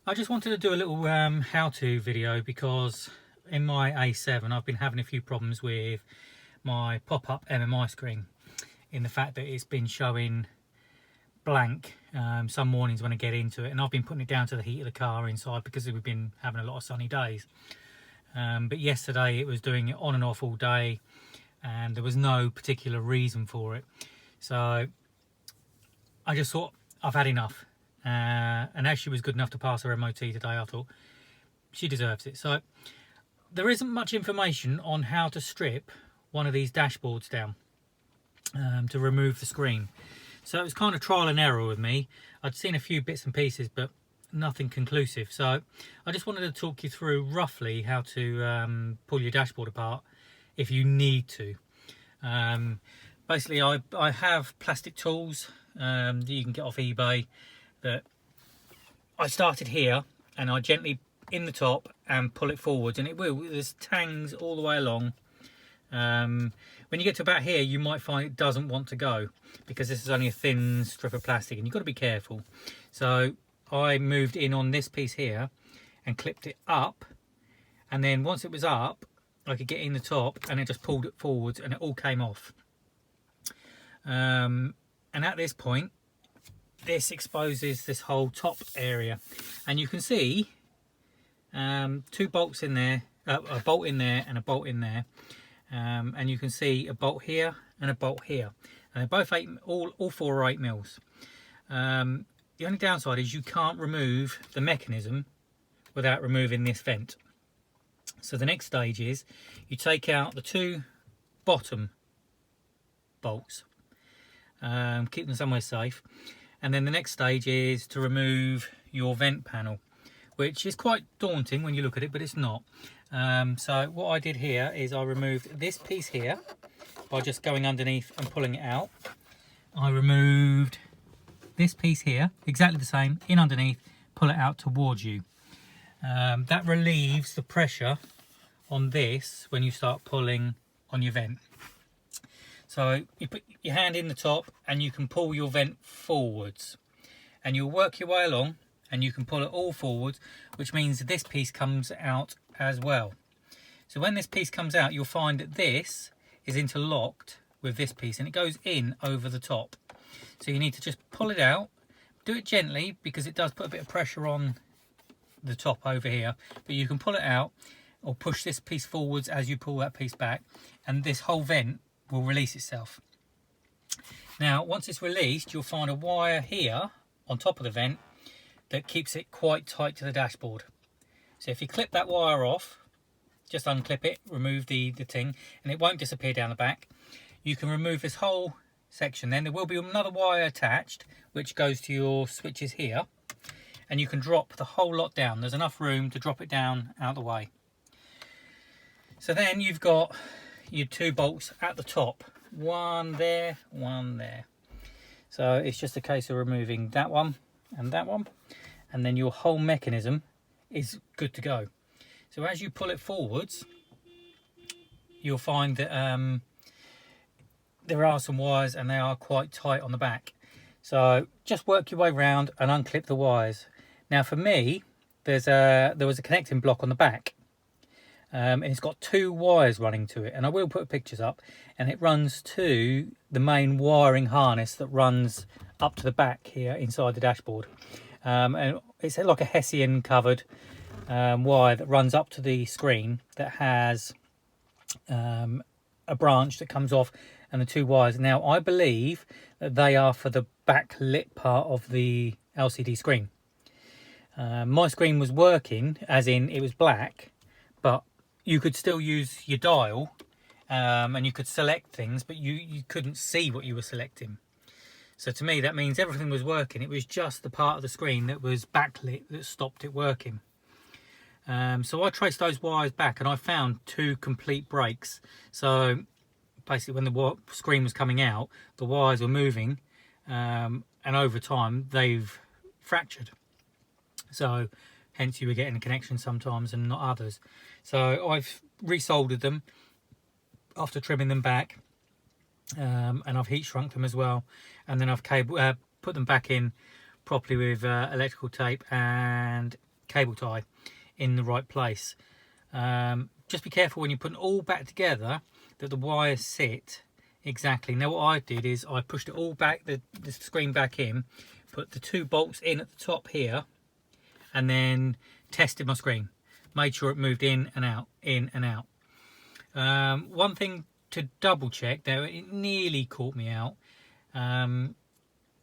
I just wanted to do a little how-to video because in my A7 I've been having a few problems with my pop-up MMI screen, in the fact that it's been showing blank some mornings when I get into it, and I've been putting it down to the heat of the car inside because we've been having a lot of sunny days. But yesterday it was doing it on and off all day, and there was no particular reason for it. So I just thought, I've had enough. And as she was good enough to pass her MOT today, I thought she deserves it. So there isn't much information on how to strip one of these dashboards down to remove the screen. So it was kind of trial and error with me. I'd seen a few bits and pieces, but nothing conclusive. So I just wanted to talk you through roughly how to pull your dashboard apart if you need to. Basically, I have plastic tools that you can get off eBay. That I started here, and I gently in the top and pull it forwards, and it will. There's tangs all the way along. When you get to about here, you might find it doesn't want to go because this is only a thin strip of plastic, and you've got to be careful. So I moved in on this piece here and clipped it up, and then once it was up, I could get in the top, and it just pulled it forwards, and it all came off. And at this point, this exposes this whole top area, and you can see two bolts in there, a bolt in there and a bolt in there, and you can see a bolt here and a bolt here, and they're both all 4 or 8 mils. The only downside is you can't remove the mechanism without removing this vent. So the next stage is you take out the 2 bottom bolts, keep them somewhere safe. And then the next stage is to remove your vent panel, which is quite daunting when you look at it, but it's not. So what I did here is I removed this piece here by just going underneath and pulling it out. I removed this piece here, exactly the same, in underneath, pull it out towards you. That relieves the pressure on this when you start pulling on your vent. So you put your hand in the top and you can pull your vent forwards, and you'll work your way along and you can pull it all forwards, which means this piece comes out as well. So when this piece comes out, you'll find that this is interlocked with this piece and it goes in over the top. So you need to just pull it out, do it gently because it does put a bit of pressure on the top over here, but you can pull it out or push this piece forwards as you pull that piece back, and this whole vent will release itself. Now once it's released, you'll find a wire here on top of the vent that keeps it quite tight to the dashboard. So if you clip that wire off, just unclip it, remove the thing, and it won't disappear down the back. You can remove this whole section. Then there will be another wire attached which goes to your switches here, and you can drop the whole lot down. There's enough room to drop it down out the way. So then you've got your 2 bolts at the top, one there, one there. So it's just a case of removing that one, and then your whole mechanism is good to go. So as you pull it forwards, you'll find that there are some wires and they are quite tight on the back. So just work your way around and unclip the wires. Now for me, there was a connecting block on the back. And it's got 2 wires running to it, and I will put pictures up, and it runs to the main wiring harness that runs up to the back here inside the dashboard. And it's like a Hessian covered wire that runs up to the screen that has a branch that comes off, and the 2 wires. Now I believe that they are for the backlit part of the LCD screen. My screen was working, as in it was black, but you could still use your dial and you could select things, but you couldn't see what you were selecting. So to me that means everything was working. It was just the part of the screen that was backlit that stopped it working. So I traced those wires back and I found 2 complete breaks. So basically when the screen was coming out, the wires were moving, and over time they've fractured. So hence you were getting a connection sometimes and not others. So I've resoldered them after trimming them back, and I've heat shrunk them as well, and then I've put them back in properly with electrical tape and cable tie in the right place. Just be careful when you put it all back together that the wires sit exactly. Now what I did is I pushed it all back, the screen back in, put the 2 bolts in at the top here, and then tested my screen. Made sure it moved in and out, in and out. One thing to double check, though, it nearly caught me out.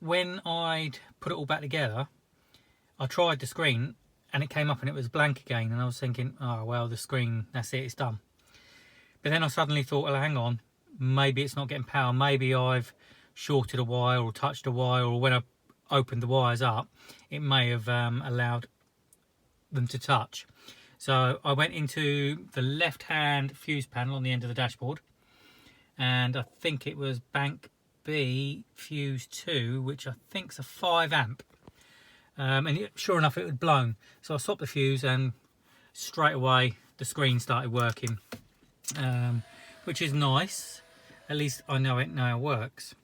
When I'd put it all back together, I tried the screen and it came up and it was blank again, and I was thinking, oh well, the screen, that's it, it's done. But then I suddenly thought, well, hang on, maybe it's not getting power, maybe I've shorted a wire or touched a wire, or when I opened the wires up it may have allowed them to touch. So I went into the left hand fuse panel on the end of the dashboard, and I think it was bank B fuse 2, which I think's a 5 amp. And sure enough, it had blown. So I swapped the fuse, and straight away the screen started working, which is nice. At least I know it now works,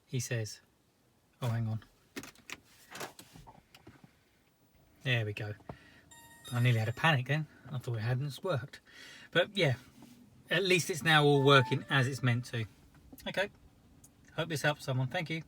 he says. Oh, hang on. There we go. I nearly had a panic then. I thought it hadn't worked. But yeah, at least it's now all working as it's meant to. Okay. Hope this helps someone. Thank you.